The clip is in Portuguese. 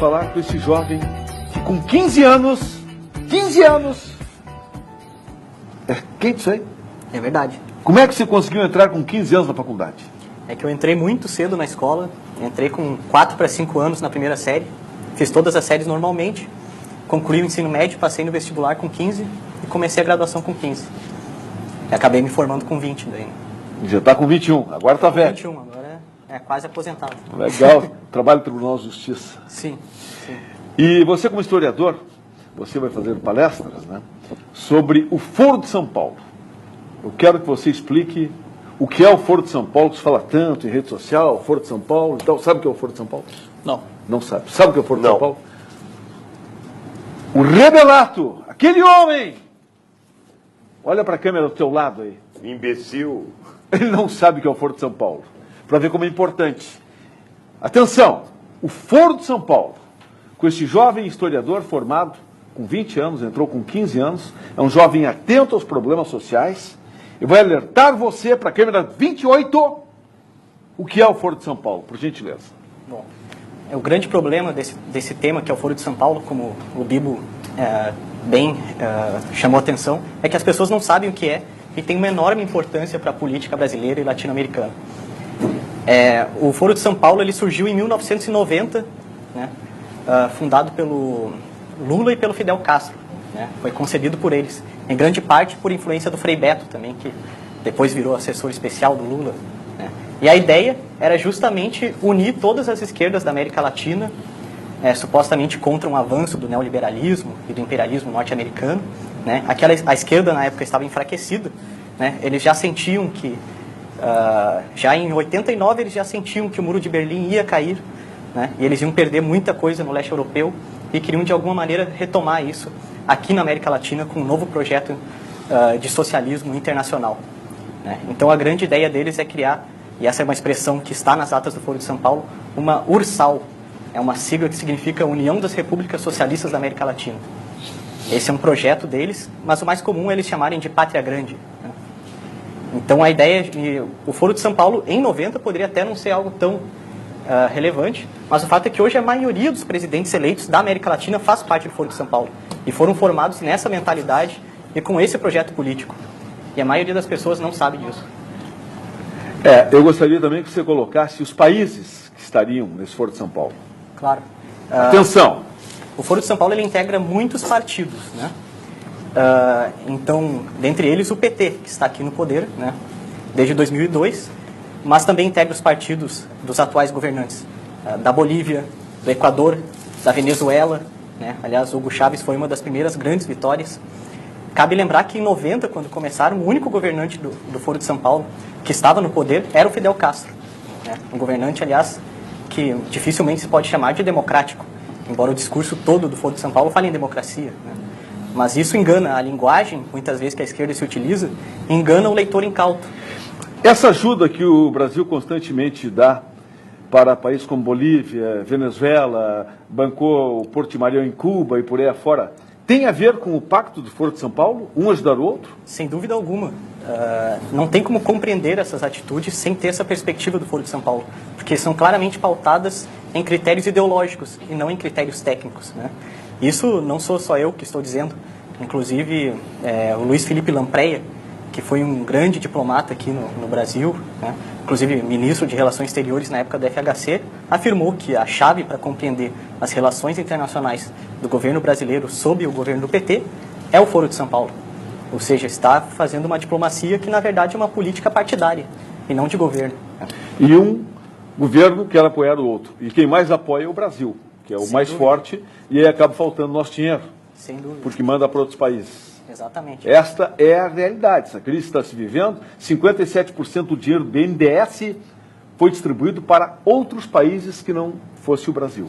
falar com esse jovem que com 15 anos... 15 anos! É quente isso aí? É verdade. Como é que você conseguiu entrar com 15 anos na faculdade? É que eu entrei muito cedo na escola, entrei com 4 para 5 anos na primeira série, fiz todas as séries normalmente, concluí o ensino médio, passei no vestibular com 15 e comecei a graduação com 15. E acabei me formando com 20 daí. Já está com 21, agora está velho. 21, agora é quase aposentado. Legal, trabalho no Tribunal de Justiça. Sim, sim. E você como historiador, você vai fazer palestras, né, sobre o Foro de São Paulo. Eu quero que você explique o que é o Foro de São Paulo, que se fala tanto em rede social, o Foro de São Paulo e tal. Sabe o que é o Foro de São Paulo? Não. Não sabe. Sabe o que é o Foro de São Paulo? O Rebelato, aquele homem! Olha para a câmera do teu lado aí. Imbecil. Ele não sabe o que é o Foro de São Paulo. Para ver como é importante. Atenção, o Foro de São Paulo, com esse jovem historiador formado com 20 anos, entrou com 15 anos, é um jovem atento aos problemas sociais, e vai alertar você para a câmera 28 o que é o Foro de São Paulo, por gentileza. Bom, o grande problema desse tema, que é o Foro de São Paulo, como o Bibo chamou a atenção, é que as pessoas não sabem o que é e tem uma enorme importância para a política brasileira e latino-americana. O Foro de São Paulo ele surgiu em 1990, né, fundado pelo Lula e pelo Fidel Castro, né, foi concebido por eles, em grande parte por influência do Frei Beto também, que depois virou assessor especial do Lula. Né. E a ideia era justamente unir todas as esquerdas da América Latina, supostamente contra um avanço do neoliberalismo e do imperialismo norte-americano. Né. A esquerda na época estava enfraquecida, né, eles já sentiam que, já em 89 eles já sentiam que o Muro de Berlim ia cair, né, e eles iam perder muita coisa no leste europeu e queriam de alguma maneira retomar isso aqui na América Latina com um novo projeto de socialismo internacional. Né. Então a grande ideia deles é criar, e essa é uma expressão que está nas atas do Foro de São Paulo, uma URSAL, é uma sigla que significa União das Repúblicas Socialistas da América Latina. Esse é um projeto deles, mas o mais comum é eles chamarem de Pátria Grande. Né. Então a ideia de o Foro de São Paulo em 90 poderia até não ser algo tão relevante, mas o fato é que hoje a maioria dos presidentes eleitos da América Latina faz parte do Foro de São Paulo e foram formados nessa mentalidade e com esse projeto político. E a maioria das pessoas não sabe disso. Eu gostaria também que você colocasse os países que estariam nesse Foro de São Paulo. Claro. Atenção! O Foro de São Paulo ele integra muitos partidos, né? Então, dentre eles o PT, que está aqui no poder, né, desde 2002, mas também integra os partidos dos atuais governantes, da Bolívia, do Equador, da Venezuela, né? Aliás, Hugo Chávez foi uma das primeiras grandes vitórias. Cabe lembrar que em 90, quando começaram, o único governante do Foro de São Paulo que estava no poder era o Fidel Castro, né? Um governante, aliás, que dificilmente se pode chamar de democrático, embora o discurso todo do Foro de São Paulo fale em democracia, né? Mas isso engana a linguagem, muitas vezes que a esquerda se utiliza, engana o leitor incauto. Essa ajuda que o Brasil constantemente dá para países como Bolívia, Venezuela, bancou o Portimarião em Cuba e por aí afora, tem a ver com o pacto do Foro de São Paulo? Um ajudar o outro? Sem dúvida alguma. Não tem como compreender essas atitudes sem ter essa perspectiva do Foro de São Paulo, porque são claramente pautadas em critérios ideológicos e não em critérios técnicos, né? Isso não sou só eu que estou dizendo, inclusive o Luiz Felipe Lampreia, que foi um grande diplomata aqui no Brasil, né, inclusive ministro de Relações Exteriores na época da FHC, afirmou que a chave para compreender as relações internacionais do governo brasileiro sob o governo do PT é o Foro de São Paulo. Ou seja, está fazendo uma diplomacia que, na verdade, é uma política partidária e não de governo. E um governo quer apoiar o outro. E quem mais apoia é o Brasil, que é o mais forte, e aí acaba faltando nosso dinheiro. Sem dúvida. Porque manda para outros países. Exatamente. Esta é a realidade. Essa crise está se vivendo. 57% do dinheiro do BNDES foi distribuído para outros países que não fosse o Brasil.